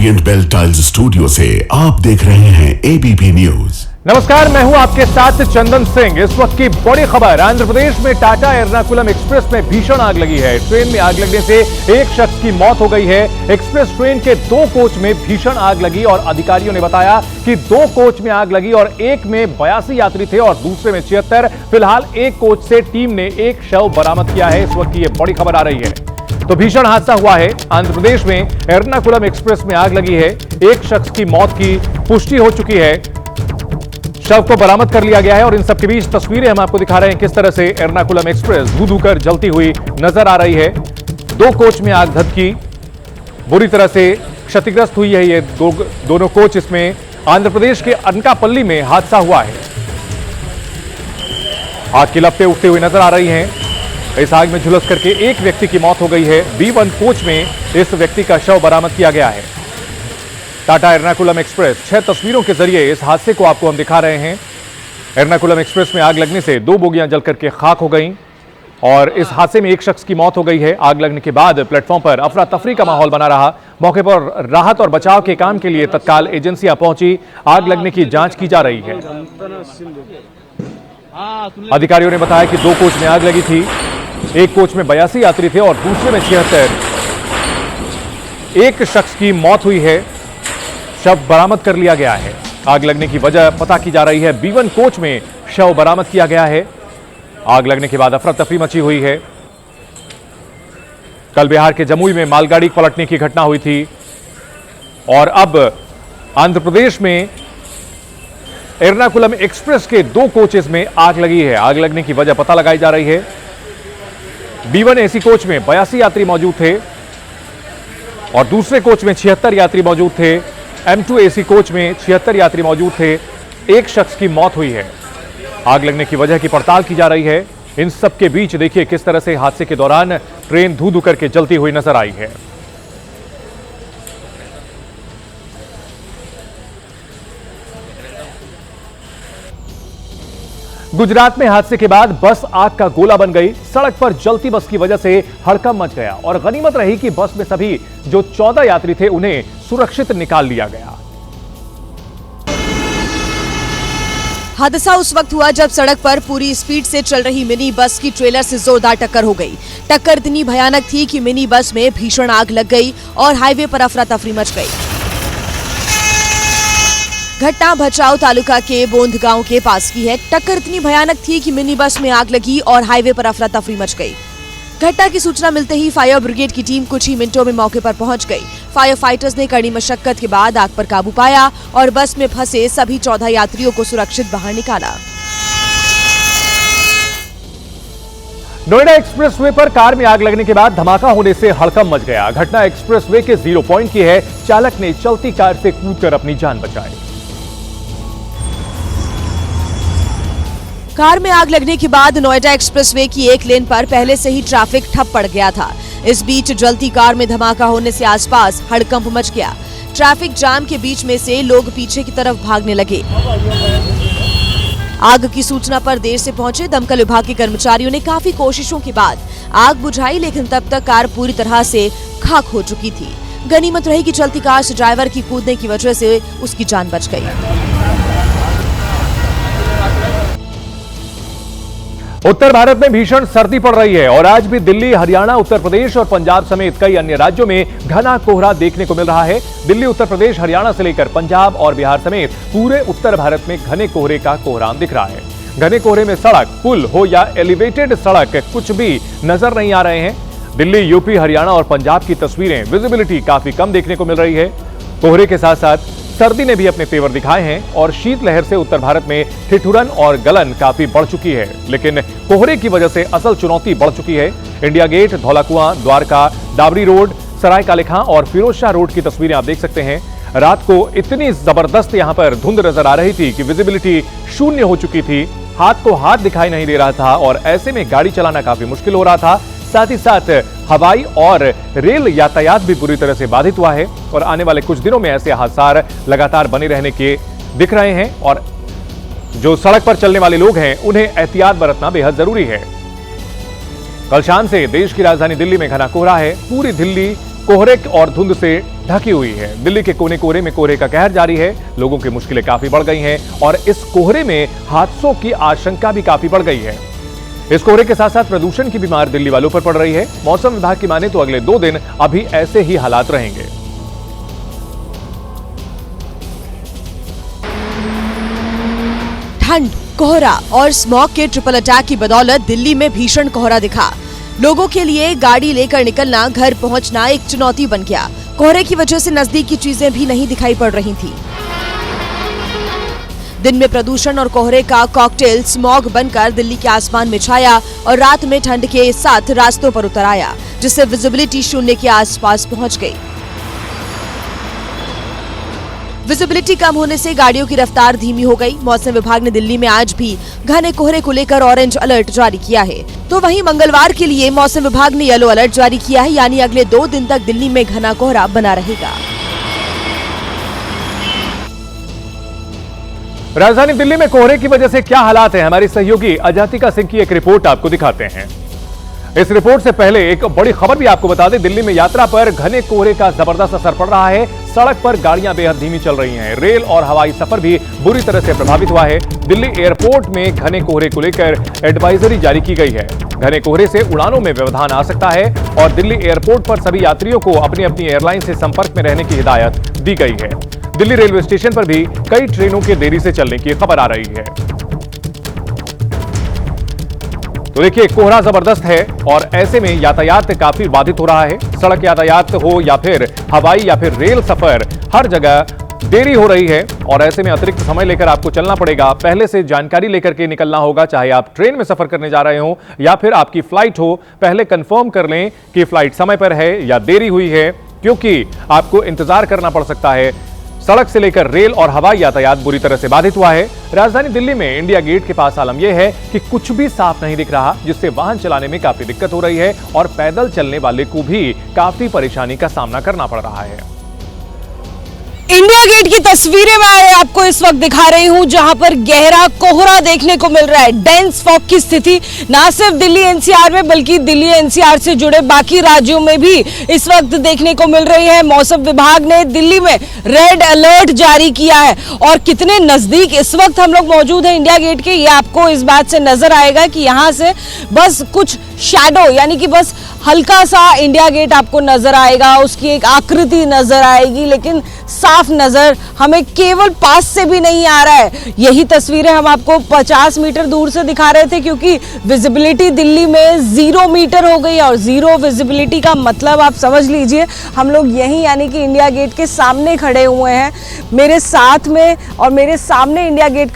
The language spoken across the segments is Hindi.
ओरिएंट बेल टाइल्स स्टूडियो से आप देख रहे हैं एबीपी न्यूज। नमस्कार, मैं हूं आपके साथ चंदन सिंह। इस वक्त की बड़ी खबर, आंध्र प्रदेश में टाटा एर्नाकुलम एक्सप्रेस में भीषण आग लगी है। ट्रेन में आग लगने से एक शख्स की मौत हो गई है। एक्सप्रेस ट्रेन के 2 कोच में भीषण आग लगी और अधिकारियों ने बताया कि 2 कोच में आग लगी और एक में 82 यात्री थे और दूसरे में 76। फिलहाल एक कोच से टीम ने एक शव बरामद किया है। इस वक्त की यह बड़ी खबर आ रही है। तो भीषण हादसा हुआ है। आंध्र प्रदेश में एर्नाकुलम एक्सप्रेस में आग लगी है। एक शख्स की मौत की पुष्टि हो चुकी है। शव को बरामद कर लिया गया है और इन सबके बीच तस्वीरें हम आपको दिखा रहे हैं किस तरह से एर्नाकुलम एक्सप्रेस धू-धू कर जलती हुई नजर आ रही है। 2 कोच में आग धधकी, बुरी तरह से क्षतिग्रस्त हुई है ये दोनों कोच। इसमें आंध्र प्रदेश के अनकापल्ली में हादसा हुआ है। आग की लपटें उठते हुए नजर आ रही हैं। इस आग में झुलस करके एक व्यक्ति की मौत हो गई है। B1 कोच में इस व्यक्ति का शव बरामद किया गया है। टाटा एर्नाकुलम एक्सप्रेस 6 तस्वीरों के जरिए इस हादसे को आपको हम दिखा रहे हैं। एर्नाकुलम एक्सप्रेस में आग लगने से 2 बोगियां जल करके खाक हो गईं और इस हादसे में एक शख्स की मौत हो गई है। आग लगने के बाद प्लेटफॉर्म पर अफरा तफरी का माहौल बना रहा। मौके पर राहत और बचाव के काम के लिए तत्काल एजेंसियां पहुंची। आग लगने की जांच की जा रही है। अधिकारियों ने बताया कि 2 कोच में आग लगी थी। एक कोच में 82 यात्री थे और दूसरे में 76। एक शख्स की मौत हुई है। शव बरामद कर लिया गया है। आग लगने की वजह पता की जा रही है। B1 कोच में शव बरामद किया गया है। आग लगने के बाद अफरा तफरी मची हुई है। कल बिहार के जमुई में मालगाड़ी पलटने की घटना हुई थी और अब आंध्र प्रदेश में एर्नाकुलम एक्सप्रेस के 2 कोचेस में आग लगी है। आग लगने की वजह पता लगाई जा रही है। B1 एसी कोच में 82 यात्री मौजूद थे और दूसरे कोच में 76 यात्री मौजूद थे। M2 एसी कोच में 76 यात्री मौजूद थे। एक शख्स की मौत हुई है। आग लगने की वजह की पड़ताल की जा रही है। इन सब के बीच देखिए किस तरह से हादसे के दौरान ट्रेन धू-धू करके जलती हुई नजर आई है। गुजरात में हादसे के बाद बस आग का गोला बन गई। सड़क पर जलती बस की वजह से हड़कंप मच गया और गनीमत रही कि बस में सभी जो 14 यात्री थे उन्हें सुरक्षित निकाल लिया गया। हादसा उस वक्त हुआ जब सड़क पर पूरी स्पीड से चल रही मिनी बस की ट्रेलर से जोरदार टक्कर हो गई। टक्कर इतनी भयानक थी कि मिनी बस में भीषण आग लग गई और हाईवे पर अफरा तफरी मच गई। घटना भचाऊ तालुका के बोंद गांव के पास की है। टक्कर इतनी भयानक थी कि मिनी बस में आग लगी और हाईवे पर अफरा तफरी मच गई। घटना की सूचना मिलते ही फायर ब्रिगेड की टीम कुछ ही मिनटों में मौके पर पहुंच गई। फायर फाइटर्स ने कड़ी मशक्कत के बाद आग पर काबू पाया और बस में फंसे सभी 14 यात्रियों को सुरक्षित बाहर निकाला। नोएडा एक्सप्रेसवे पर कार में आग लगने के बाद धमाका होने से हड़कंप मच गया। घटना एक्सप्रेसवे के 0 पॉइंट की है। चालक ने चलती कार से कूदकर अपनी जान बचाई। कार में आग लगने के बाद नोएडा एक्सप्रेसवे की एक लेन पर पहले से ही ट्रैफिक ठप पड़ गया था। इस बीच जलती कार में धमाका होने से आसपास हड़कंप मच गया। ट्रैफिक जाम के बीच में से लोग पीछे की तरफ भागने लगे। आग की सूचना पर देर से पहुंचे दमकल विभाग के कर्मचारियों ने काफी कोशिशों के बाद आग बुझाई, लेकिन तब तक कार पूरी तरह से खाक हो चुकी थी। गनीमत रही कि चलती कार से ड्राइवर की कूदने की वजह से उसकी जान बच गई। उत्तर भारत में भीषण सर्दी पड़ रही है और आज भी दिल्ली, हरियाणा, उत्तर प्रदेश और पंजाब समेत कई अन्य राज्यों में घना कोहरा देखने को मिल रहा है। दिल्ली, उत्तर प्रदेश, हरियाणा से लेकर पंजाब और बिहार समेत पूरे उत्तर भारत में घने कोहरे का कोहराम दिख रहा है। घने कोहरे में सड़क, पुल हो या एलिवेटेड सड़क, कुछ भी नजर नहीं आ रहे हैं। दिल्ली, यूपी, हरियाणा और पंजाब की तस्वीरें, विजिबिलिटी काफी कम देखने को मिल रही है। कोहरे के साथ साथ सर्दी ने भी अपने तेवर दिखाए हैं और शीतलहर से उत्तर भारत में ठिठुरन और गलन काफी बढ़ चुकी है। लेकिन कोहरे की वजह से असल चुनौती बढ़ चुकी है। India Gate, Dhaula Kuan, Dwarka, Dabri road, Sarai Kale Khan और फिरोजशाह रोड की तस्वीरें आप देख सकते हैं। रात को इतनी जबरदस्त यहां पर धुंध नजर आ रही थी कि विजिबिलिटी शून्य हो चुकी थी। हाथ को हाथ दिखाई नहीं दे रहा था और ऐसे में गाड़ी चलाना काफी मुश्किल हो रहा था। साथ ही साथ हवाई और रेल यातायात भी बुरी तरह से बाधित हुआ है और आने वाले कुछ दिनों में ऐसे हादसे लगातार बने रहने के दिख रहे हैं और जो सड़क पर चलने वाले लोग हैं उन्हें एहतियात बरतना बेहद जरूरी है। कल शाम से देश की राजधानी दिल्ली में घना कोहरा है। पूरी दिल्ली कोहरे और धुंध से ढकी हुई है। दिल्ली के कोने कोहरे में कोहरे का कहर जारी है। लोगों की मुश्किलें काफी बढ़ गई हैं और इस कोहरे में हादसों की आशंका भी काफी बढ़ गई है। इस कोहरे के साथ साथ प्रदूषण की बीमार दिल्ली वालों पर पड़ रही है। मौसम विभाग की माने तो अगले 2 दिन अभी ऐसे ही हालात रहेंगे। ठंड, कोहरा और स्मॉग के ट्रिपल अटैक की बदौलत दिल्ली में भीषण कोहरा दिखा। लोगों के लिए गाड़ी लेकर निकलना, घर पहुंचना एक चुनौती बन गया। कोहरे की वजह से नजदीक की चीजें भी नहीं दिखाई पड़ रही थी। दिन में प्रदूषण और कोहरे का कॉकटेल स्मॉग बनकर दिल्ली के आसमान में छाया और रात में ठंड के साथ रास्तों पर उतर आया, जिससे विजिबिलिटी शून्य के आसपास पहुंच गई। विजिबिलिटी कम होने से गाड़ियों की रफ्तार धीमी हो गई। मौसम विभाग ने दिल्ली में आज भी घने कोहरे को लेकर ऑरेंज अलर्ट जारी किया है। तो वहीं मंगलवार के लिए मौसम विभाग ने येलो अलर्ट जारी किया है, यानी अगले 2 दिन तक दिल्ली में घना कोहरा बना रहेगा। राजधानी दिल्ली में कोहरे की वजह से क्या हालात हैं, हमारी सहयोगी अजातिका सिंह की एक रिपोर्ट आपको दिखाते हैं। इस रिपोर्ट से पहले एक बड़ी खबर भी आपको बता दें। दिल्ली में यात्रा पर घने कोहरे का जबरदस्त असर पड़ रहा है। सड़क पर गाड़ियां बेहद धीमी चल रही हैं। रेल और हवाई सफर भी बुरी तरह से प्रभावित हुआ है। दिल्ली एयरपोर्ट में घने कोहरे को लेकर एडवाइजरी जारी की गई है। घने कोहरे से उड़ानों में व्यवधान आ सकता है और दिल्ली एयरपोर्ट पर सभी यात्रियों को अपनी अपनी एयरलाइन से संपर्क में रहने की हिदायत दी गई है। दिल्ली रेलवे स्टेशन पर भी कई ट्रेनों के देरी से चलने की खबर आ रही है। तो देखिए, कोहरा जबरदस्त है और ऐसे में यातायात काफी बाधित हो रहा है। सड़क यातायात हो या फिर हवाई या फिर रेल सफर, हर जगह देरी हो रही है और ऐसे में अतिरिक्त समय लेकर आपको चलना पड़ेगा। पहले से जानकारी लेकर के निकलना होगा, चाहे आप ट्रेन में सफर करने जा रहे हो या फिर आपकी फ्लाइट हो। पहले कंफर्म कर लें कि फ्लाइट समय पर है या देरी हुई है, क्योंकि आपको इंतजार करना पड़ सकता है। सड़क से लेकर रेल और हवाई यातायात बुरी तरह से बाधित हुआ है। राजधानी दिल्ली में इंडिया गेट के पास हालत यह है कि कुछ भी साफ नहीं दिख रहा, जिससे वाहन चलाने में काफी दिक्कत हो रही है और पैदल चलने वाले को भी काफी परेशानी का सामना करना पड़ रहा है। इंडिया गेट की तस्वीरें मैं आपको इस वक्त दिखा रही हूं, जहां पर गहरा कोहरा देखने को मिल रहा है। डेंस फॉग की स्थिति ना सिर्फ दिल्ली एनसीआर में बल्कि दिल्ली एनसीआर से जुड़े बाकी राज्यों में भी इस वक्त देखने को मिल रही है। मौसम विभाग ने दिल्ली में रेड अलर्ट जारी किया है और कितने नजदीक इस वक्त हम लोग मौजूद हैं इंडिया गेट के, ये आपको इस बात से नजर आएगा कि यहां से बस कुछ शैडो, यानी कि बस हल्का सा इंडिया गेट आपको नजर आएगा, उसकी एक आकृति नजर आएगी, लेकिन साफ नजर हमें केवल पास से भी नहीं आ रहा है। यही तस्वीरें हम आपको 50 मीटर दूर से दिखा रहे थे, क्योंकि विजिबिलिटी दिल्ली में 0 मीटर हो गई और 0 विजिबिलिटी का मतलब आप समझ लीजिए। हम लोग यहीं यानी कि इंडिया गेट के सामने खड़े हुए हैं। मेरे साथ में और मेरे सामने इंडिया गेट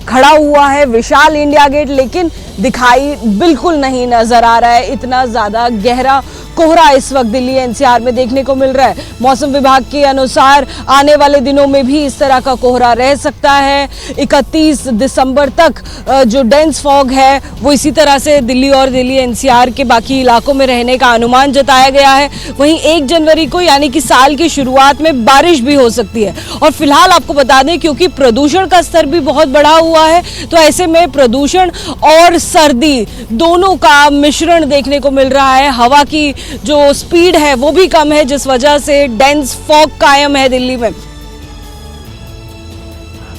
खड़ा हुआ है, विशाल इंडिया गेट, लेकिन दिखाई बिल्कुल नहीं नजर आ रहा है। इतना ज्यादा गहरा कोहरा इस वक्त दिल्ली एनसीआर में देखने को मिल रहा है। मौसम विभाग के अनुसार आने वाले दिनों में भी इस तरह का कोहरा रह सकता है। 31 दिसंबर तक जो डेंस फॉग है वो इसी तरह से दिल्ली और दिल्ली एनसीआर के बाकी इलाकों में रहने का अनुमान जताया गया है। वहीं 1 जनवरी को यानी कि साल की शुरुआत में बारिश भी हो सकती है। और फिलहाल आपको बता दें, क्योंकि प्रदूषण का स्तर भी बहुत बढ़ा हुआ है, तो ऐसे में प्रदूषण और सर्दी दोनों का मिश्रण देखने को मिल रहा है। हवा की जो स्पीड है वो भी कम है, जिस वजह से डेंस फॉग कायम है दिल्ली में।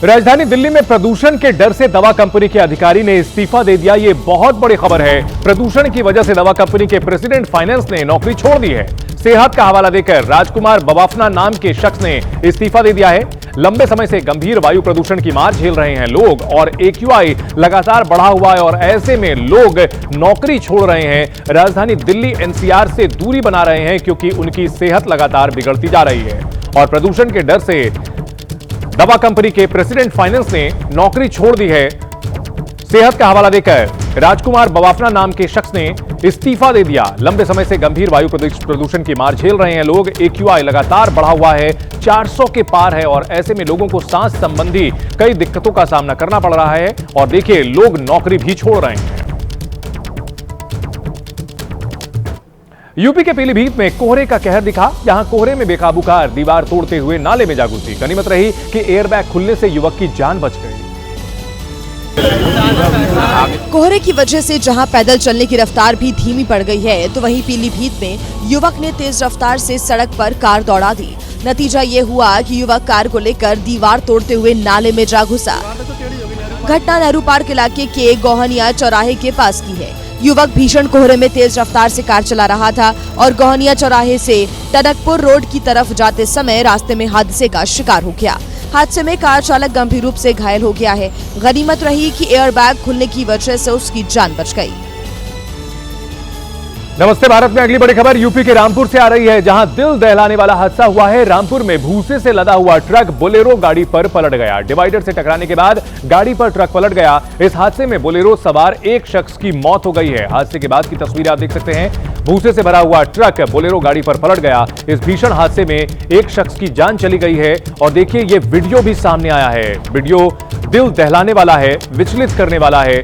राजधानी दिल्ली में प्रदूषण के डर से दवा कंपनी के अधिकारी ने इस्तीफा दे दिया। ये बहुत बड़ी खबर है। प्रदूषण की वजह से दवा कंपनी के प्रेसिडेंट फाइनेंस ने नौकरी छोड़ दी है। सेहत का हवाला देकर राजकुमार बवाफना नाम के शख्स ने इस्तीफा दे दिया है। लंबे समय से गंभीर वायु प्रदूषण की मार झेल रहे हैं लोग और AQI लगातार बढ़ा हुआ है और ऐसे में लोग नौकरी छोड़ रहे हैं। राजधानी दिल्ली NCR से दूरी बना रहे हैं, क्योंकि उनकी सेहत लगातार बिगड़ती जा रही है और प्रदूषण के डर से दवा कंपनी के प्रेसिडेंट फाइनेंस ने नौकरी छोड़ दी है। सेहत का हवाला देकर राजकुमार बवाफना नाम के शख्स ने इस्तीफा दे दिया। लंबे समय से गंभीर वायु प्रदूषण की मार झेल रहे हैं लोग। AQI लगातार बढ़ा हुआ है, 400 के पार है और ऐसे में लोगों को सांस संबंधी कई दिक्कतों का सामना करना पड़ रहा है और देखिए, लोग नौकरी भी छोड़ रहे हैं। यूपी के पीलीभीत में कोहरे का कहर दिखा। यहां कोहरे में बेकाबू कार दीवार तोड़ते हुए नाले में जा घुसी। गनीमत रही कि एयरबैग खुलने से युवक की जान बच गई। कोहरे की वजह से जहां पैदल चलने की रफ्तार भी धीमी पड़ गई है, तो वहीं पीलीभीत में युवक ने तेज रफ्तार से सड़क पर कार दौड़ा दी। नतीजा ये हुआ कि युवक कार को लेकर दीवार तोड़ते हुए नाले में जा घुसा। घटना नेहरू पार्क इलाके के गोहनिया चौराहे के पास की है। युवक भीषण कोहरे में तेज रफ्तार से कार चला रहा था और गोहनिया चौराहे से टनकपुर रोड की तरफ जाते समय रास्ते में हादसे का शिकार हो गया। हादसे में कार चालक गंभीर रूप से घायल हो गया है। गनीमत रही कि एयरबैग खुलने की वजह से उसकी जान बच गई। नमस्ते भारत में अगली बड़ी खबर यूपी के रामपुर से आ रही है, जहां दिल दहलाने वाला हादसा हुआ है। रामपुर में भूसे से लदा हुआ ट्रक बोलेरो गाड़ी पर पलट गया। डिवाइडर से टकराने के बाद गाड़ी पर ट्रक पलट गया। इस हादसे में बोलेरो सवार एक शख्स की मौत हो गई है। हादसे के बाद की तस्वीरें आप देख सकते हैं। भूसे से भरा हुआ ट्रक बोलेरो गाड़ी पर पलट गया। इस भीषण हादसे में एक शख्स की जान चली गई है और देखिए ये वीडियो भी सामने आया है। वीडियो दिल दहलाने वाला है, विचलित करने वाला है।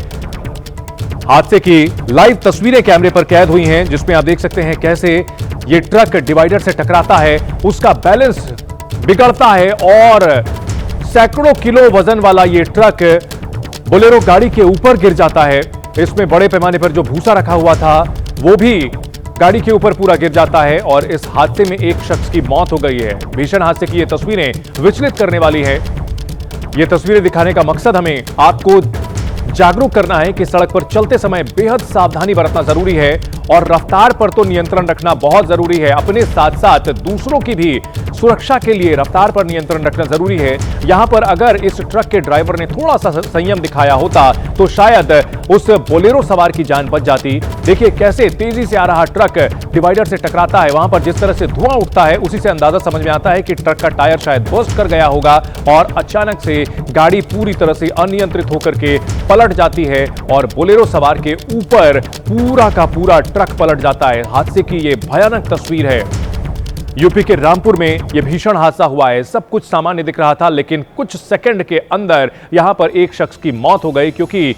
हादसे की लाइव तस्वीरें कैमरे पर कैद हुई हैं, जिसमें आप देख सकते हैं कैसे ये ट्रक डिवाइडर से टकराता है, उसका बैलेंस बिगड़ता है और सैकड़ों किलो वजन वाला ये ट्रक बोलेरो गाड़ी के ऊपर गिर जाता है। इसमें बड़े पैमाने पर जो भूसा रखा हुआ था वो भी गाड़ी के ऊपर पूरा गिर जाता है और इस हादसे में एक शख्स की मौत हो गई है। भीषण हादसे की ये तस्वीरें विचलित करने वाली है। ये तस्वीरें दिखाने का मकसद हमें आपको जागरूक करना है कि सड़क पर चलते समय बेहद सावधानी बरतना जरूरी है और रफ्तार पर तो नियंत्रण रखना बहुत जरूरी है। अपने साथ साथ दूसरों की भी सुरक्षा के लिए रफ्तार पर नियंत्रण रखना जरूरी है। यहां पर अगर इस ट्रक के ड्राइवर ने थोड़ा सा संयम दिखाया होता तो शायद उस बोलेरो सवार की जान बच जाती। देखिए कैसे तेजी से आ रहा ट्रक डिवाइडर से टकराता है। वहां पर जिस तरह से धुआं उठता है उसी से अंदाजा समझ में आता है कि ट्रक का टायर शायद बर्स्ट कर गया होगा और अचानक से गाड़ी पूरी तरह से अनियंत्रित होकर के पलट जाती है और बोलेरो सवार के ऊपर पूरा का पूरा ट्रक पलट जाता है। हादसे की यह भयानक तस्वीर है। यूपी के रामपुर में यह भीषण हादसा हुआ है। सब कुछ सामान्य दिख रहा था, लेकिन कुछ सेकंड के अंदर यहां पर एक शख्स की मौत हो गई क्योंकि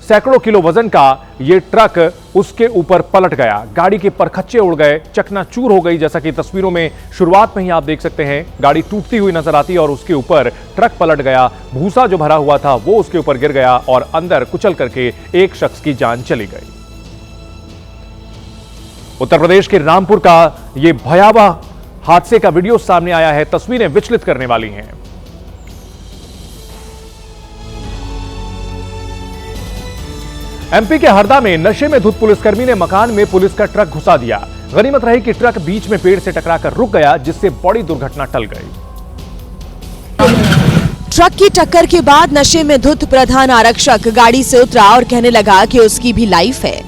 सैकड़ों किलो वजन का यह ट्रक उसके ऊपर पलट गया। गाड़ी के परखच्चे उड़ गए, चकनाचूर हो गई। जैसा कि तस्वीरों में शुरुआत में ही आप देख सकते हैं, गाड़ी टूटती हुई नजर आती है और उसके ऊपर ट्रक पलट गया। भूसा जो भरा हुआ था वो उसके ऊपर गिर गया और अंदर कुचल करके एक शख्स की जान चली गई। उत्तर प्रदेश के रामपुर का यह भयावह हादसे का वीडियो सामने आया है। तस्वीरें विचलित करने वाली हैं। एमपी के हरदा में नशे में धुत पुलिसकर्मी ने मकान में पुलिस का ट्रक घुसा दिया। गनीमत रही कि ट्रक बीच में पेड़ से टकराकर रुक गया, जिससे बड़ी दुर्घटना टल गई। ट्रक की टक्कर के बाद नशे में धुत प्रधान आरक्षक गाड़ी से उतरा और कहने लगा कि उसकी भी लाइफ है।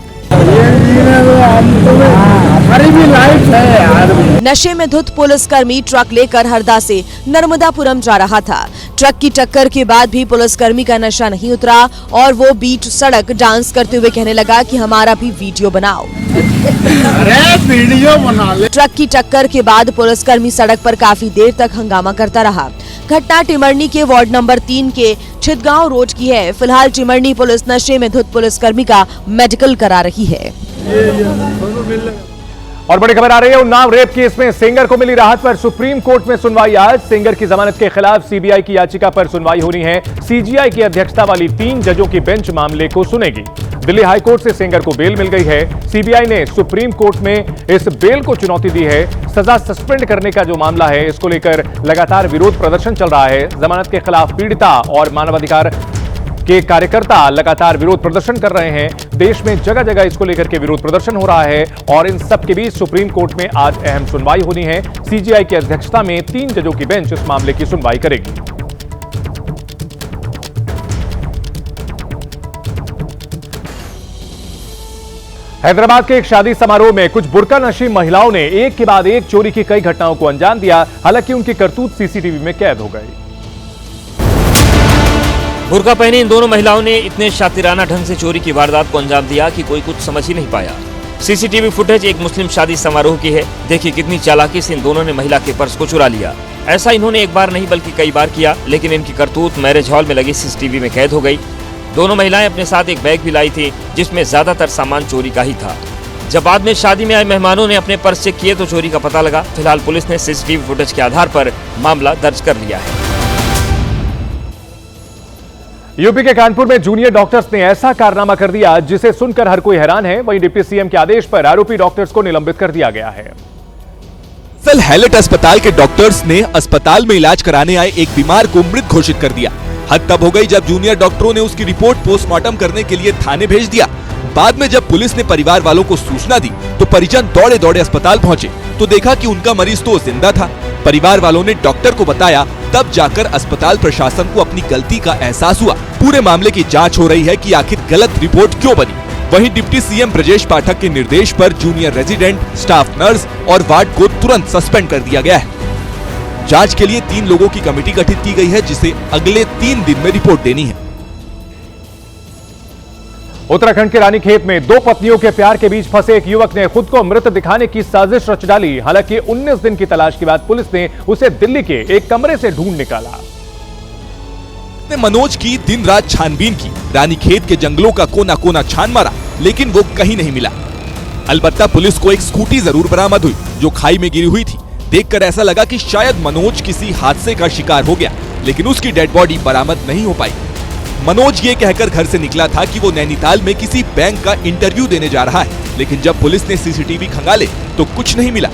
हमारी भी लाइफ है यार। नशे में धुत पुलिसकर्मी ट्रक लेकर हरदा से नर्मदापुरम जा रहा था। ट्रक की टक्कर के बाद भी पुलिसकर्मी का नशा नहीं उतरा और वो बीच सड़क डांस करते हुए कहने लगा कि हमारा भी वीडियो बनाओ। अरे वीडियो बना ले। ट्रक की टक्कर के बाद पुलिसकर्मी सड़क पर काफी देर तक हंगामा करता रहा। घटना टिमरनी के वार्ड नंबर 3 के छिदगांव रोड की है। फिलहाल टिमरनी पुलिस नशे में धुत पुलिसकर्मी का मेडिकल करा रही है। और बड़ी खबर आ रही है उन्नाव रेप केस में सेंगर को मिली राहत पर सुप्रीम कोर्ट में सुनवाई। आज सेंगर की जमानत के खिलाफ सीबीआई की याचिका पर सुनवाई होनी है। सीजीआई की अध्यक्षता वाली 3 जजों की बेंच मामले को सुनेगी। दिल्ली हाईकोर्ट से सेंगर को बेल मिल गई है। सीबीआई ने सुप्रीम कोर्ट में इस बेल को चुनौती दी है। सजा सस्पेंड करने का जो मामला है, इसको लेकर लगातार विरोध प्रदर्शन चल रहा है। जमानत के खिलाफ पीड़िता और मानवाधिकार के कार्यकर्ता लगातार विरोध प्रदर्शन कर रहे हैं। देश में जगह जगह इसको लेकर के विरोध प्रदर्शन हो रहा है और इन सब के बीच सुप्रीम कोर्ट में आज अहम सुनवाई होनी है। सीजीआई की अध्यक्षता में 3 जजों की बेंच इस मामले की सुनवाई करेगी। हैदराबाद के एक शादी समारोह में कुछ बुर्का नशी महिलाओं ने एक के बाद एक चोरी की कई घटनाओं को अंजाम दिया। हालांकि उनकी करतूत सीसीटीवी में कैद हो गई। बुर्का पहने इन दोनों महिलाओं ने इतने शातिराना ढंग से चोरी की वारदात को अंजाम दिया कि कोई कुछ समझ ही नहीं पाया। सीसीटीवी फुटेज एक मुस्लिम शादी समारोह की है। देखिए कितनी चालाकी से इन दोनों ने महिला के पर्स को चुरा लिया। ऐसा इन्होंने एक बार नहीं बल्कि कई बार किया, लेकिन इनकी करतूत मैरिज हॉल में लगी सीसीटीवी में कैद हो गई। दोनों महिलाएं अपने साथ एक बैग भी लाई थी, जिसमें ज्यादातर सामान चोरी का ही था। जब बाद में शादी में आए मेहमानों ने अपने पर्स चेक किए तो चोरी का पता लगा। फिलहाल पुलिस ने सीसीटीवी फुटेज के आधार पर मामला दर्ज कर लिया है। यूपी के कानपुर में जूनियर डॉक्टर्स ने ऐसा कारनामा कर दिया जिसे सुनकर हर कोई हैरान है। वहीं डिप्टी सीएम के आदेश पर आरोपी डॉक्टर्स को निलंबित कर दिया गया है। सल हैलेट अस्पताल के डॉक्टर्स ने अस्पताल में इलाज कराने आए एक बीमार को मृत घोषित कर दिया। हद तब हो गई जब जूनियर डॉक्टरों ने उसकी रिपोर्ट पोस्टमार्टम करने के लिए थाने भेज दिया। बाद में जब पुलिस ने परिवार वालों को सूचना दी तो परिजन दौड़े दौड़े अस्पताल पहुंचे तो देखा कि उनका मरीज तो जिंदा था। परिवार वालों ने डॉक्टर को बताया, तब जाकर अस्पताल प्रशासन को अपनी गलती का एहसास हुआ। पूरे मामले की जांच हो रही है कि आखिर गलत रिपोर्ट क्यों बनी। वहीं डिप्टी सीएम ब्रजेश पाठक के निर्देश पर जूनियर रेजिडेंट, स्टाफ नर्स और वार्ड को तुरंत सस्पेंड कर दिया गया है। जांच के लिए 3 लोगों की कमेटी गठित की गई है जिसे अगले 3 दिन में रिपोर्ट देनी है। उत्तराखंड के रानीखेत में 2 पत्नियों के प्यार के बीच फंसे एक युवक ने खुद को मृत दिखाने की साजिश रच डाली। हालांकि 19 दिन की तलाश के बाद पुलिस ने उसे दिल्ली के एक कमरे से ढूंढ निकाला। मनोज की दिन रात छानबीन की, रानीखेत के जंगलों का कोना कोना छान मारा, लेकिन वो कहीं नहीं मिला। अलबत्ता पुलिस को एक स्कूटी जरूर बरामद हुई जो खाई में गिरी हुई थी। देखकर ऐसा लगा कि शायद मनोज किसी हादसे का शिकार हो गया, लेकिन उसकी डेड बॉडी बरामद नहीं हो पाई। मनोज ये कहकर घर से निकला था कि वो नैनीताल में किसी बैंक का इंटरव्यू देने जा रहा है, लेकिन जब पुलिस ने सीसीटीवी खंगाले तो कुछ नहीं मिला।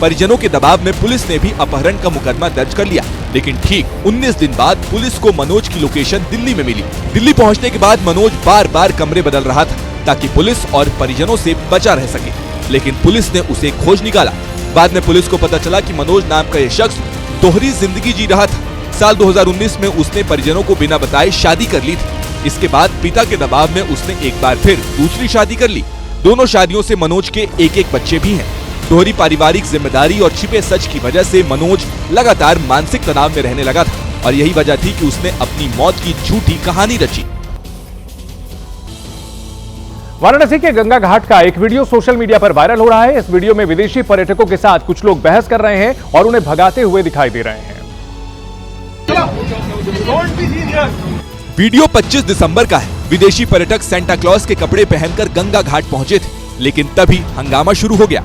परिजनों के दबाव में पुलिस ने भी अपहरण का मुकदमा दर्ज कर लिया, लेकिन ठीक 19 दिन बाद पुलिस को मनोज की लोकेशन दिल्ली में मिली। दिल्ली पहुंचने के बाद मनोज बार बार कमरे बदल रहा था ताकि पुलिस और परिजनों से बचा रह सके, लेकिन पुलिस ने उसे खोज निकाला। बाद में पुलिस को पता चला कि मनोज नाम का यह शख्स दोहरी जिंदगी जी रहा था। साल 2019 में उसने परिजनों को बिना बताए शादी कर ली थी। इसके बाद पिता के दबाव में उसने एक बार फिर दूसरी शादी कर ली। दोनों शादियों से मनोज के एक बच्चे भी हैं। दोहरी पारिवारिक जिम्मेदारी और छिपे सच की वजह से मनोज लगातार मानसिक तनाव में रहने लगा था और यही वजह थी कि उसने अपनी मौत की झूठी कहानी रची। वाराणसी के गंगा घाट का एक वीडियो सोशल मीडिया पर वायरल हो रहा है। इस वीडियो में विदेशी पर्यटकों के साथ कुछ लोग बहस कर रहे हैं और उन्हें भगाते हुए दिखाई दे रहे हैं। वीडियो 25 दिसंबर का है। विदेशी पर्यटक सेंटा क्लॉज के कपड़े पहनकर गंगा घाट पहुंचे थे, लेकिन तभी हंगामा शुरू हो गया।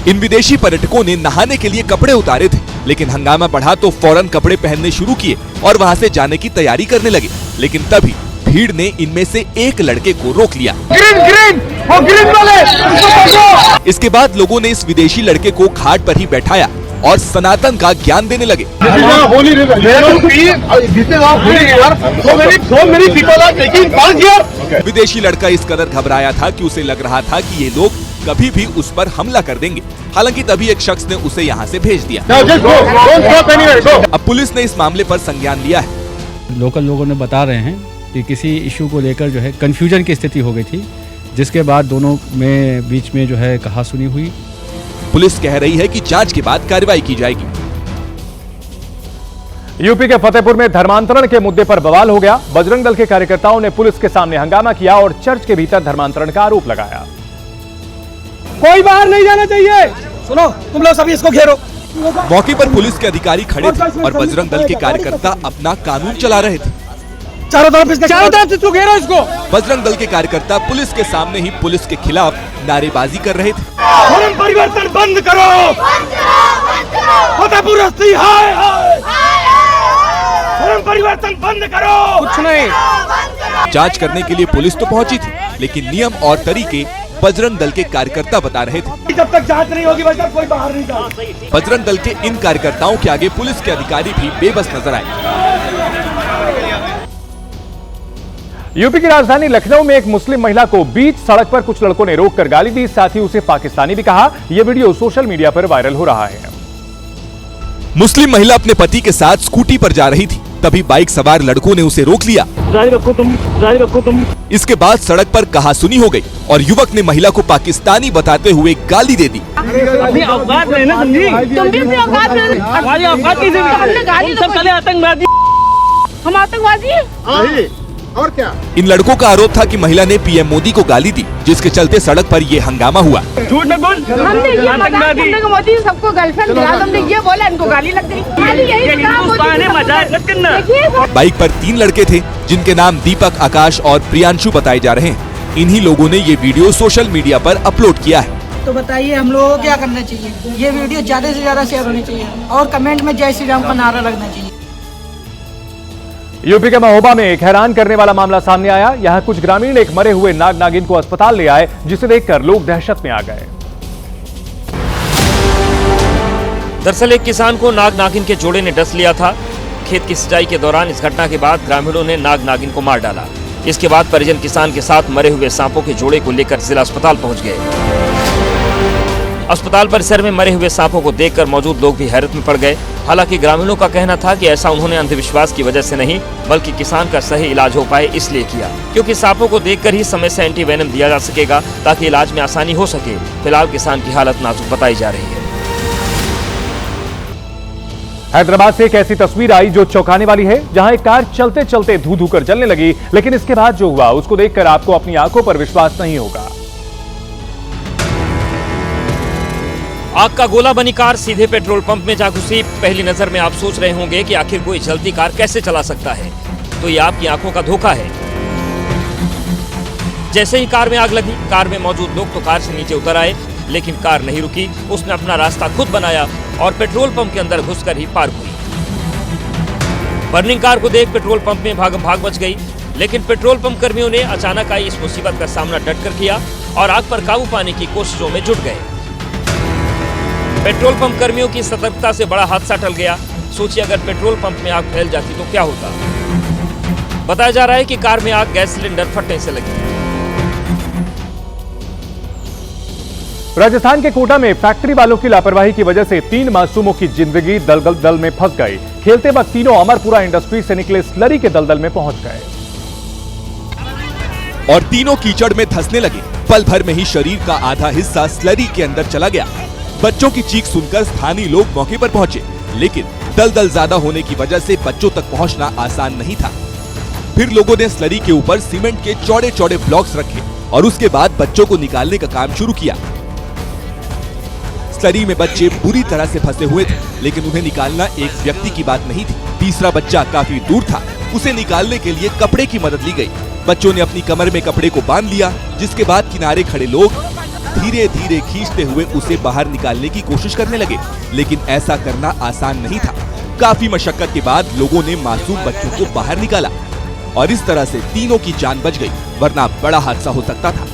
इन विदेशी पर्यटकों ने नहाने के लिए कपड़े उतारे थे, लेकिन हंगामा बढ़ा तो फौरन कपड़े पहनने शुरू किए और वहां से जाने की तैयारी करने लगे। लेकिन तभी भीड़ ने इनमें से एक लड़के को रोक लिया। ग्रीन वाले! इसके बाद लोगों ने इस विदेशी लड़के को घाट पर ही बैठाया और सनातन का ज्ञान देने लगे। विदेशी लड़का इस कदर घबराया था कि उसे लग रहा था कि ये लोग कभी भी उस पर हमला कर देंगे। हालांकि तभी एक शख्स ने उसे यहाँ से भेज दिया। अब पुलिस ने इस मामले पर संज्ञान लिया है। लोकल लोगों ने बता रहे हैं कि किसी इशू को लेकर जो है कंफ्यूजन की स्थिति हो गई थी, जिसके बाद दोनों में बीच में जो है कहासुनी हुई। पुलिस कह रही है कि जांच के बाद कार्रवाई की जाएगी। यूपी के फतेहपुर में धर्मांतरण के मुद्दे पर बवाल हो गया। बजरंग दल के कार्यकर्ताओं ने पुलिस के सामने हंगामा किया और चर्च के भीतर धर्मांतरण का आरोप लगाया। कोई बाहर नहीं जाना चाहिए। सुनो, तुम लोग सभी इसको घेरो। मौके पर पुलिस के अधिकारी खड़े थे और बजरंग दल के कार्यकर्ता अपना कानून चला रहे थे। चारों तरफ इसको घेरो इसको। बजरंग दल के कार्यकर्ता पुलिस के सामने ही पुलिस के खिलाफ नारेबाजी कर रहे थे। धर्म परिवर्तन बंद करो। फतेहपुर हाय हाय। धर्म परिवर्तन बंद करो। कुछ नहीं। जांच करने के लिए पुलिस तो पहुंची थी, लेकिन नियम और तरीके बजरंग दल के कार्यकर्ता बता रहे थे। जब तक जांच नहीं होगी कोई बाहर नहीं जाए। बजरंग दल के इन कार्यकर्ताओं के आगे पुलिस के अधिकारी भी बेबस नजर आए। यूपी की राजधानी लखनऊ में एक मुस्लिम महिला को बीच सड़क पर कुछ लड़कों ने रोककर गाली दी, साथ ही उसे पाकिस्तानी भी कहा। यह वीडियो सोशल मीडिया पर वायरल हो रहा है। मुस्लिम महिला अपने पति के साथ स्कूटी पर जा रही थी, तभी बाइक सवार लड़कों ने उसे रोक लिया। जारी रखो तुम। इसके बाद सड़क पर कहासुनी हो गई और युवक ने महिला को पाकिस्तानी बताते हुए गाली दे दी। अपनी औकात में ना समझी। तुम भी अपनी औकात में। हमारी औकात कैसे? हमने गाली सब चले आतंकवादी। हम आतंकवादी हैं। और क्या? इन लड़कों का आरोप था कि महिला ने पीएम मोदी को गाली दी, जिसके चलते सड़क पर ये हंगामा हुआ। झूठ न बोल। हमने ये मजाक करने को मोदी सबको गर्लफ्रेंड दिला, हमने ये बोला, इनको गाली लग गई। बाइक पर 3 लड़के थे, जिनके नाम दीपक, आकाश और प्रियांशु बताए जा रहे हैं। इन्हीं लोगों ने ये वीडियो सोशल मीडिया पर अपलोड किया है। तो बताइए हम लोगों को क्या करना चाहिए? ये वीडियो ज़्यादा से ज़्यादा शेयर होनी चाहिए और कमेंट में जय श्री राम का नारा लगना चाहिए। यूपी के महोबा में एक हैरान करने वाला मामला सामने आया। यहां कुछ ग्रामीण एक मरे हुए नाग नागिन को अस्पताल ले आए, जिसे देखकर लोग दहशत में आ गए। दरअसल एक किसान को नाग नागिन के जोड़े ने डस लिया था। खेत की सिंचाई के दौरान इस घटना के बाद ग्रामीणों ने नाग नागिन को मार डाला। इसके बाद परिजन किसान के साथ मरे हुए सांपों के जोड़े को लेकर जिला अस्पताल पहुंच गए। अस्पताल परिसर में मरे हुए सांपों को देखकर मौजूद लोग भी हैरत में पड़ गए। हालांकि ग्रामीणों का कहना था कि ऐसा उन्होंने अंधविश्वास की वजह से नहीं, बल्कि किसान का सही इलाज हो पाए इसलिए किया, क्योंकि सांपों को देखकर ही समय से एंटीवेनम दिया जा सकेगा ताकि इलाज में आसानी हो सके। फिलहाल किसान की हालत नाजुक बताई जा रही है। हैदराबाद से एक ऐसी तस्वीर आई जो चौंकाने वाली है, जहां एक कार चलते चलते धू धू कर जलने लगी, लेकिन इसके बाद जो हुआ उसको देखकर आपको अपनी आंखों पर विश्वास नहीं होगा। आग का गोला बनी कार सीधे पेट्रोल पंप में जा घुसी। पहली नजर में आप सोच रहे होंगे कि आखिर कोई चलती कार कैसे चला सकता है, तो ये आपकी आंखों का धोखा है। जैसे ही कार में आग लगी, कार में मौजूद लोग तो कार से नीचे उतर आए, लेकिन कार नहीं रुकी। उसने अपना रास्ता खुद बनाया और पेट्रोल पंप के अंदर घुसकर ही पार हुई। बर्निंग कार को देख पेट्रोल पंप में भागम भाग मच गई, लेकिन पेट्रोल पंप कर्मियों ने अचानक आई इस मुसीबत का सामना डटकर किया और आग पर काबू पाने की कोशिशों में जुट गए। पेट्रोल पंप कर्मियों की सतर्कता से बड़ा हादसा टल गया। सोचिए अगर पेट्रोल पंप में आग फैल जाती तो क्या होता। बताया जा रहा है कि कार में आग गैस सिलेंडर फटने से लगी। राजस्थान के कोटा में फैक्ट्री वालों की लापरवाही की वजह से 3 मासूमों की जिंदगी दलदल में फंस गई। खेलते वक्त तीनों अमरपुरा इंडस्ट्री से निकले स्लरी के दलदल में पहुंच गए और तीनों कीचड़ में धंसने लगे। पल भर में ही शरीर का आधा हिस्सा स्लरी के अंदर चला गया। बच्चों की चीख सुनकर स्थानीय लोग मौके पर पहुंचे, लेकिन दलदल ज्यादा होने की वजह से बच्चों तक पहुंचना आसान नहीं था। फिर लोगों ने स्लरी के ऊपर सीमेंट के चौड़े चौड़े ब्लॉक्स रखे और उसके बाद बच्चों को निकालने का काम शुरू किया। स्लरी में बच्चे बुरी तरह से फंसे हुए थे, लेकिन उन्हें निकालना एक व्यक्ति की बात नहीं थी। तीसरा बच्चा काफी दूर था, उसे निकालने के लिए कपड़े की मदद ली गई। बच्चों ने अपनी कमर में कपड़े को बांध लिया, जिसके बाद किनारे खड़े लोग धीरे धीरे खींचते हुए उसे बाहर निकालने की कोशिश करने लगे, लेकिन ऐसा करना आसान नहीं था। काफी मशक्कत के बाद लोगों ने मासूम बच्चों को बाहर निकाला और इस तरह से तीनों की जान बच गई, वरना बड़ा हादसा हो सकता था।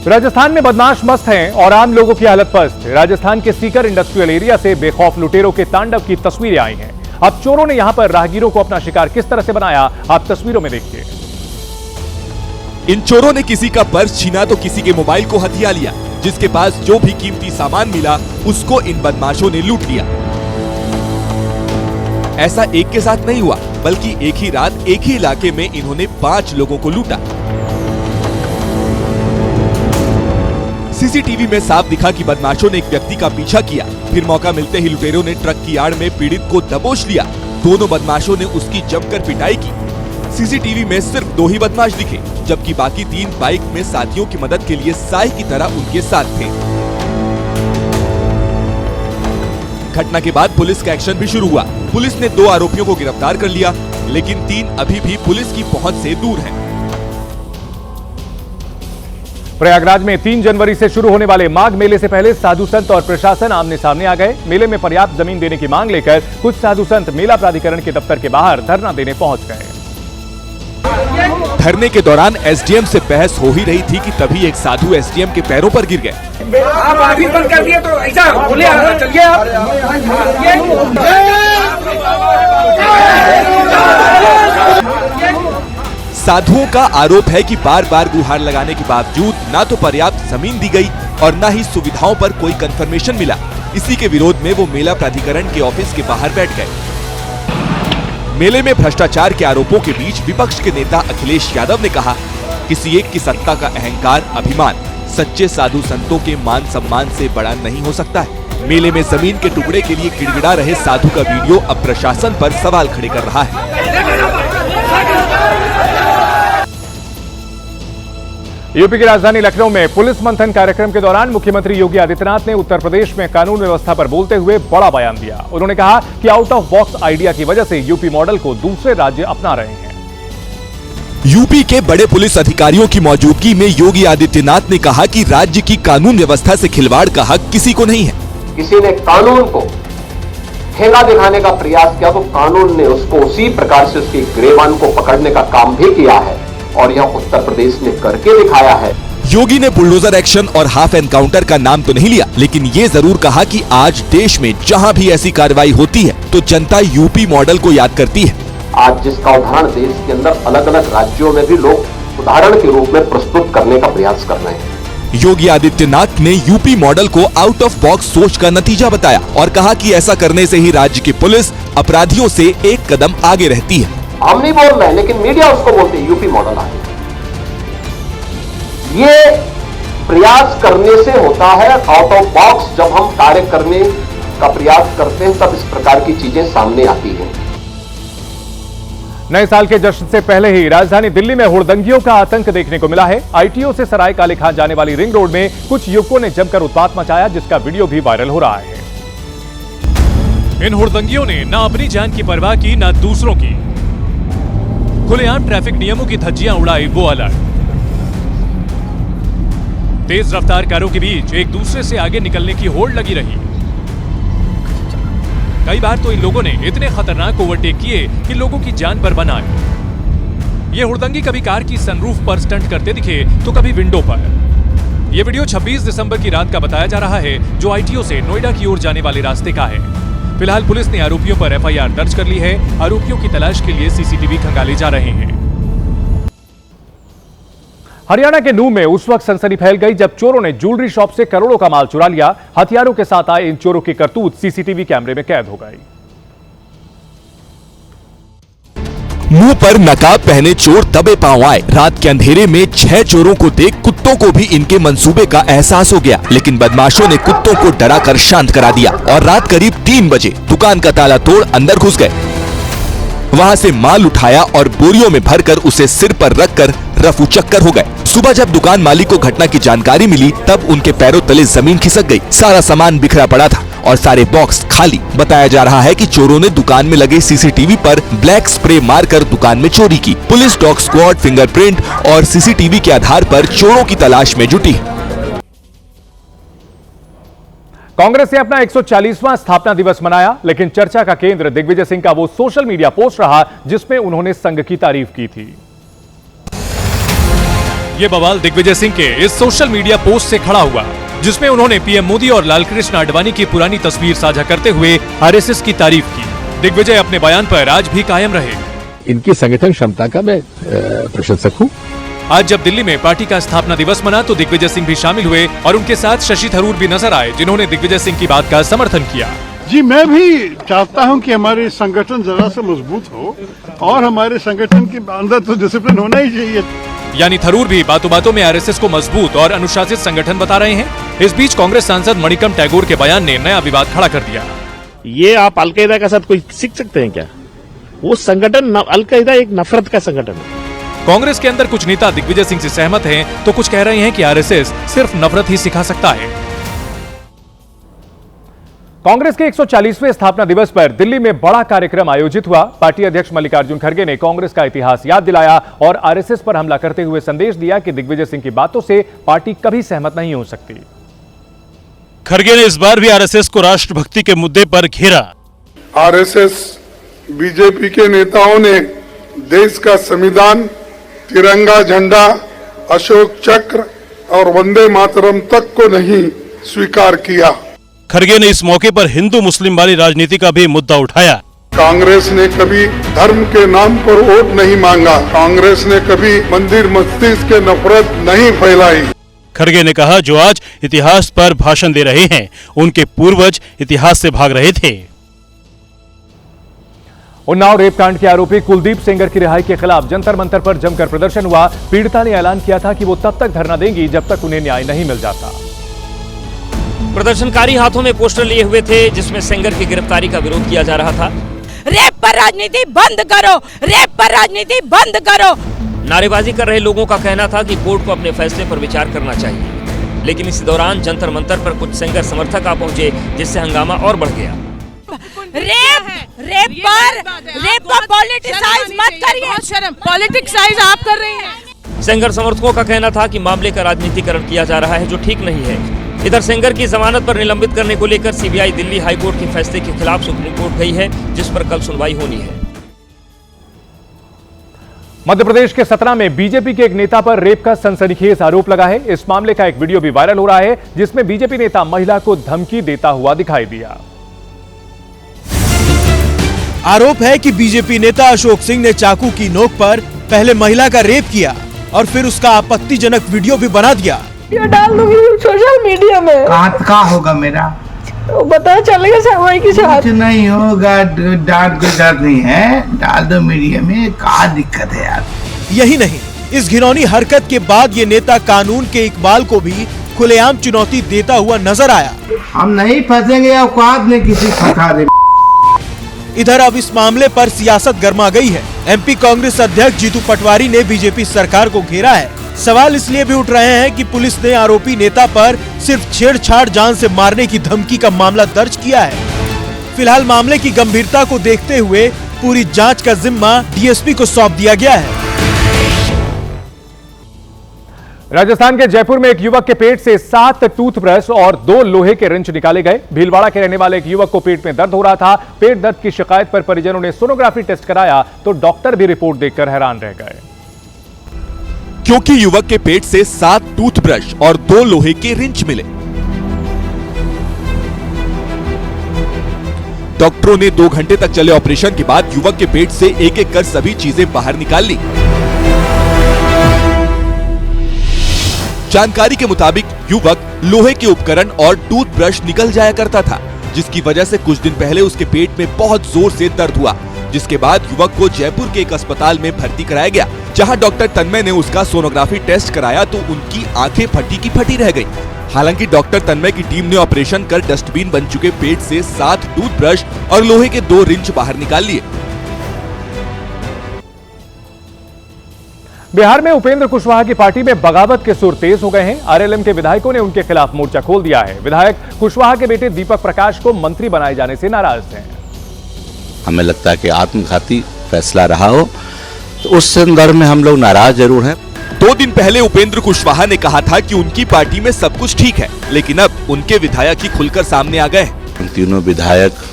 राजस्थान में बदमाश मस्त हैं और आम लोगों की हालत पस्त। राजस्थान के सीकर इंडस्ट्रियल एरिया से बेखौफ लुटेरों के तांडव की तस्वीरें आई हैं। अब चोरों ने यहां पर राहगीरों को अपना शिकार किस तरह से बनाया, आप तस्वीरों में देखिए। इन चोरों ने किसी का पर्स छीना तो किसी के मोबाइल को हथिया लिया। जिसके पास जो भी कीमती सामान मिला उसको इन बदमाशों ने लूट लिया। ऐसा एक के साथ नहीं हुआ, बल्कि एक ही रात एक ही इलाके में इन्होंने 5 लोगों को लूटा। सीसीटीवी में साफ दिखा कि बदमाशों ने एक व्यक्ति का पीछा किया, फिर मौका मिलते ही लुटेरों ने ट्रक की आड़ में पीड़ित को दबोच लिया। दोनों बदमाशों ने उसकी जमकर पिटाई की। सीसीटीवी में सिर्फ 2 ही बदमाश दिखे, जबकि बाकी 3 बाइक में साथियों की मदद के लिए साई की तरह उनके साथ थे। घटना के बाद पुलिस का एक्शन भी शुरू हुआ। पुलिस ने 2 आरोपियों को गिरफ्तार कर लिया, लेकिन 3 अभी भी पुलिस की पहुंच से दूर हैं। प्रयागराज में 3 जनवरी से शुरू होने वाले माघ मेले से पहले साधु संत और प्रशासन आमने सामने आ गए। मेले में पर्याप्त जमीन देने की मांग लेकर कुछ साधु संत मेला प्राधिकरण के दफ्तर के बाहर धरना देने पहुंच गए। धरने के दौरान एसडीएम से बहस हो ही रही थी कि तभी एक साधु एसडीएम के पैरों पर गिर गए। आप अभी बंद कर दिए तो ऐसा बोले चलिए आप। साधुओं का आरोप है कि बार बार गुहार लगाने के बावजूद ना तो पर्याप्त जमीन दी गई और न ही सुविधाओं पर कोई कंफर्मेशन मिला। इसी के विरोध में वो मेला प्राधिकरण के ऑफिस के बाहर बैठ गए। मेले में भ्रष्टाचार के आरोपों के बीच विपक्ष के नेता अखिलेश यादव ने कहा, किसी एक की सत्ता का अहंकार, अभिमान सच्चे साधु संतों के मान सम्मान से बड़ा नहीं हो सकता है। मेले में जमीन के टुकड़े के लिए गिड़गिड़ा रहे साधु का वीडियो अब प्रशासन पर सवाल खड़े कर रहा है। यूपी की राजधानी लखनऊ में पुलिस मंथन कार्यक्रम के दौरान मुख्यमंत्री योगी आदित्यनाथ ने उत्तर प्रदेश में कानून व्यवस्था पर बोलते हुए बड़ा बयान दिया। उन्होंने कहा कि आउट ऑफ बॉक्स आइडिया की वजह से यूपी मॉडल को दूसरे राज्य अपना रहे हैं। यूपी के बड़े पुलिस अधिकारियों की मौजूदगी में योगी आदित्यनाथ ने कहा कि राज्य की कानून व्यवस्था से खिलवाड़ का हक किसी को नहीं है। किसी ने कानून को ठेंगा दिखाने का प्रयास किया तो कानून ने उसको उसी प्रकार से उसकी गिरेबान को पकड़ने का काम भी किया है और यह उत्तर प्रदेश ने करके दिखाया है। योगी ने बुलडोजर एक्शन और हाफ एनकाउंटर का नाम तो नहीं लिया, लेकिन ये जरूर कहा कि आज देश में जहां भी ऐसी कार्रवाई होती है तो जनता यूपी मॉडल को याद करती है। आज जिसका उदाहरण देश के अंदर अलग अलग राज्यों में भी लोग उदाहरण के रूप में प्रस्तुत करने का प्रयास कर रहे हैं। योगी आदित्यनाथ ने यूपी मॉडल को आउट ऑफ बॉक्स सोच का नतीजा बताया और कहा कि ऐसा करने से ही राज्य की पुलिस अपराधियों से एक कदम आगे रहती है। हम नहीं बोल रहे हैं, लेकिन मीडिया उसको बोलते है यूपी मॉडल आगे। ये प्रयास करने से होता है, आउट ऑफ बॉक्स जब हम कार्य करने का प्रयास करते हैं तब इस प्रकार की चीजें सामने आती हैं। नए साल के जश्न से पहले ही राजधानी दिल्ली में हुड़दंगियों का आतंक देखने को मिला है। आईटीओ से सराय काले खान जाने वाली रिंग रोड में कुछ युवकों ने जमकर उत्पात मचाया, जिसका वीडियो भी वायरल हो रहा है। इन हुड़दंगियों ने ना अपनी जान की परवाह की ना दूसरों की। खुलेआम ट्रैफिक नियमों की धज्जियां उड़ाई वो अलग। तेज रफ्तार कारों के बीच एक दूसरे से आगे निकलने की होड़ लगी रही। कई बार तो इन लोगों ने इतने खतरनाक ओवरटेक किए कि लोगों की जान पर बना आई। ये हुड़दंगी कभी कार की सनरूफ पर स्टंट करते दिखे तो कभी विंडो पर। यह वीडियो 26 दिसंबर की रात का बताया जा रहा है, जो आईटीओ से नोएडा की ओर जाने वाले रास्ते का है। फिलहाल पुलिस ने आरोपियों पर एफआईआर दर्ज कर ली है। आरोपियों की तलाश के लिए सीसीटीवी खंगाले जा रहे हैं। हरियाणा के नूह में उस वक्त सनसनी फैल गई जब चोरों ने ज्वेलरी शॉप से करोड़ों का माल चुरा लिया। हथियारों के साथ आए इन चोरों की करतूत सीसीटीवी कैमरे में कैद हो गई। मुंह पर नकाब पहने चोर तबे पांव आए। रात के अंधेरे में 6 चोरों को देख कुत्तों को भी इनके मंसूबे का एहसास हो गया, लेकिन बदमाशों ने कुत्तों को डराकर शांत करा दिया और रात करीब 3 बजे दुकान का ताला तोड़ अंदर घुस गए। वहां से माल उठाया और बोरियों में भरकर उसे सिर पर रखकर रफू चक्कर हो गए। सुबह जब दुकान मालिक को घटना की जानकारी मिली तब उनके पैरों तले जमीन खिसक गई। सारा सामान बिखरा पड़ा था और सारे बॉक्स खाली। बताया जा रहा है कि चोरों ने दुकान में लगे सीसीटीवी पर ब्लैक स्प्रे मारकर दुकान में चोरी की। पुलिस डॉग स्क्वाड फिंगरप्रिंट और सीसीटीवी के आधार पर चोरों की तलाश में जुटी। कांग्रेस ने अपना 140वां स्थापना दिवस मनाया, लेकिन चर्चा का केंद्र दिग्विजय सिंह का वो सोशल मीडिया पोस्ट रहा जिसमें उन्होंने संघ की तारीफ की थी। ये बवाल दिग्विजय सिंह के इस सोशल मीडिया पोस्ट से खड़ा हुआ, जिसमें उन्होंने पीएम मोदी और लालकृष्ण आडवाणी की पुरानी तस्वीर साझा करते हुए आरएसएस की तारीफ की। दिग्विजय अपने बयान पर आज भी कायम रहे। इनकी संगठन क्षमता का मैं प्रशंसक हूँ। आज जब दिल्ली में पार्टी का स्थापना दिवस मना तो दिग्विजय सिंह भी शामिल हुए और उनके साथ शशि थरूर भी नजर आए, जिन्होंने दिग्विजय सिंह की बात का समर्थन किया। जी, मैं भी चाहता हूं कि हमारे संगठन जरा सा मजबूत हो और हमारे संगठन के अंदर तो डिसिप्लिन होना ही चाहिए। यानी थरूर भी बातों बातों में आरएसएस को मजबूत और अनुशासित संगठन बता रहे हैं। इस बीच कांग्रेस सांसद मणिकम टैगोर के बयान ने नया विवाद खड़ा कर दिया। ये आप अलकायदा के साथ कोई सीख सकते हैं क्या? वो संगठन अलकायदा एक नफरत का संगठन है। कांग्रेस के अंदर कुछ नेता दिग्विजय सिंह से सहमत हैं, तो कुछ कह रहे हैं कि आरएसएस सिर्फ नफरत ही सिखा सकता है। कांग्रेस के 140वें स्थापना दिवस पर दिल्ली में बड़ा कार्यक्रम आयोजित हुआ। पार्टी अध्यक्ष मल्लिकार्जुन खड़गे ने कांग्रेस का इतिहास याद दिलाया और आरएसएस पर हमला करते हुए संदेश दिया कि दिग्विजय सिंह की बातों से पार्टी कभी सहमत नहीं हो सकती। खड़गे ने इस बार भी आरएसएस को राष्ट्रभक्ति के मुद्दे पर घेरा। आरएसएस बीजेपी के नेताओं ने देश का संविधान, तिरंगा झंडा, अशोक चक्र और वंदे मातरम तक को नहीं स्वीकार किया। खड़गे ने इस मौके पर हिंदू मुस्लिम वाली राजनीति का भी मुद्दा उठाया। कांग्रेस ने कभी धर्म के नाम पर वोट नहीं मांगा। कांग्रेस ने कभी मंदिर मस्जिद के नफरत नहीं फैलाई। खड़गे ने कहा, जो आज इतिहास पर भाषण दे रहे हैं उनके पूर्वज इतिहास से भाग रहे थे। उन्नाव रेप कांड के आरोपी कुलदीप सेंगर की रिहाई के खिलाफ जंतर मंतर पर जमकर प्रदर्शन हुआ। पीड़िता ने ऐलान किया था कि वो तब तक धरना देंगी जब तक उन्हें न्याय नहीं मिल जाता। प्रदर्शनकारी हाथों में पोस्टर लिए हुए थे जिसमें सेंगर की गिरफ्तारी का विरोध किया जा रहा था। रेप पर राजनीति बंद करो, रेप पर राजनीति बंद करो। नारेबाजी कर रहे लोगों का कहना था कि कोर्ट को अपने फैसले पर विचार करना चाहिए, लेकिन इसी दौरान जंतर मंतर पर कुछ सेंगर समर्थक आ पहुंचे, जिससे हंगामा और बढ़ गया। रेप पर पॉलिटिसाइज मत करिए। शर्म, पॉलिटिक्साइज आप कर रहे हैं। सेंगर समर्थकों का कहना था कि मामले का राजनीतिकरण किया जा रहा है, जो ठीक नहीं है। इधर सेंगर की जमानत पर निलंबित करने को लेकर सीबीआई दिल्ली हाईकोर्ट के फैसले के खिलाफ सुप्रीम कोर्ट गई है, जिस पर कल सुनवाई होनी है। मध्य प्रदेश के सतना में बीजेपी के एक नेता पर रेप का सनसनीखेज आरोप लगा है। इस मामले का एक वीडियो भी वायरल हो रहा है, जिसमें बीजेपी नेता महिला को धमकी देता हुआ दिखाई दिया। आरोप है कि बीजेपी नेता अशोक सिंह ने चाकू की नोक पर पहले महिला का रेप किया और फिर उसका आपत्तिजनक वीडियो भी बना दिया। ये डाल दूंगी सोशल मीडिया में। का होगा मेरा पता चलेगा सामाई के साथ। कुछ नहीं होगा, डांट कोई डर नहीं है, डाल दो मीडिया में, क्या दिक्कत है यार। यही नहीं, इस घिनौनी हरकत के बाद ये नेता कानून के इकबाल को भी खुलेआम चुनौती देता हुआ नजर आया। हम नहीं फंसेंगे, औकात में किसी फंसा दे। इधर अब इस मामले पर सियासत गर्मा गई है। एमपी कांग्रेस अध्यक्ष जीतू पटवारी ने बीजेपी सरकार को घेरा है। सवाल इसलिए भी उठ रहे हैं कि पुलिस ने आरोपी नेता पर सिर्फ छेड़छाड़ जान से मारने की धमकी का मामला दर्ज किया है। फिलहाल मामले की गंभीरता को देखते हुए पूरी जांच का जिम्मा डीएसपी को सौंप दिया गया है। राजस्थान के जयपुर में एक युवक के पेट से 7 टूथब्रश और 2 लोहे के रिंच निकाले गए। भीलवाड़ा के रहने वाले एक युवक को पेट में दर्द हो रहा था। पेट दर्द की शिकायत पर परिजनों ने सोनोग्राफी टेस्ट कराया तो डॉक्टर भी रिपोर्ट देखकर हैरान रह गए, क्योंकि युवक के पेट से 7 टूथब्रश और 2 लोहे के रिंच मिले। डॉक्टरों ने 2 घंटे तक चले ऑपरेशन के बाद युवक के पेट से एक एक कर सभी चीजें बाहर निकाल ली। जानकारी के मुताबिक युवक लोहे के उपकरण और टूथब्रश निकल जाया करता था, जिसकी वजह से कुछ दिन पहले उसके पेट में बहुत जोर से दर्द हुआ, जिसके बाद युवक को जयपुर के एक अस्पताल में भर्ती कराया गया, जहां डॉक्टर तन्मय ने उसका सोनोग्राफी टेस्ट कराया तो उनकी आंखें फटी की फटी रह गई। हालांकि डॉक्टर तन्मय की टीम ने ऑपरेशन कर डस्टबिन बन चुके पेट से 7 टूथब्रश और लोहे के 2 रिंच बाहर निकाल लिए। बिहार में उपेंद्र कुशवाहा की पार्टी में बगावत के सुर तेज हो गए हैं। आरएलएम के विधायकों ने उनके खिलाफ मोर्चा खोल दिया है। विधायक कुशवाहा के बेटे दीपक प्रकाश को मंत्री बनाए जाने से नाराज हैं। हमें लगता है कि आत्मघाती फैसला रहा हो, तो उस संदर्भ में हम लोग नाराज जरूर हैं। 2 दिन पहले उपेंद्र कुशवाहा ने कहा था कि उनकी पार्टी में सब कुछ ठीक है, लेकिन अब उनके विधायक ही खुलकर सामने आ गए। उन तीनों विधायक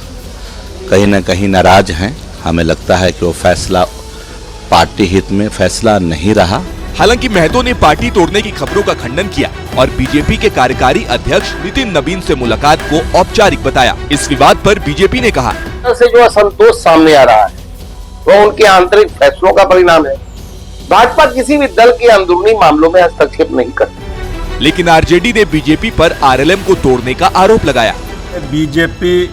कहीं न कहीं नाराज हैं। हमें लगता है कि वो फैसला पार्टी हित में फैसला नहीं रहा। हालांकि महतो ने पार्टी तोड़ने की खबरों का खंडन किया और बीजेपी के कार्यकारी अध्यक्ष नितिन नवीन से मुलाकात को औपचारिक बताया। इस विवाद पर बीजेपी ने कहा, से जो असंतोष सामने आ रहा है वो उनके आंतरिक फैसलों का परिणाम है। भाजपा किसी भी दल के अंदरूनी मामलों में हस्तक्षेप नहीं करती। लेकिन आरजेडी ने बीजेपी पर आरएलएम को तोड़ने का आरोप लगाया। बीजेपी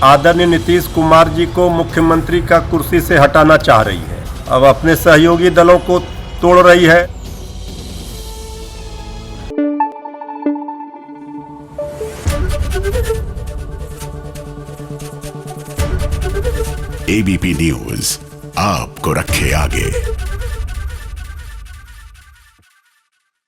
आदरणीय नीतीश कुमार जी को मुख्यमंत्री का कुर्सी से हटाना चाह रही है, अब अपने सहयोगी दलों को तोड़ रही है। एबीपी न्यूज आपको रखे आगे।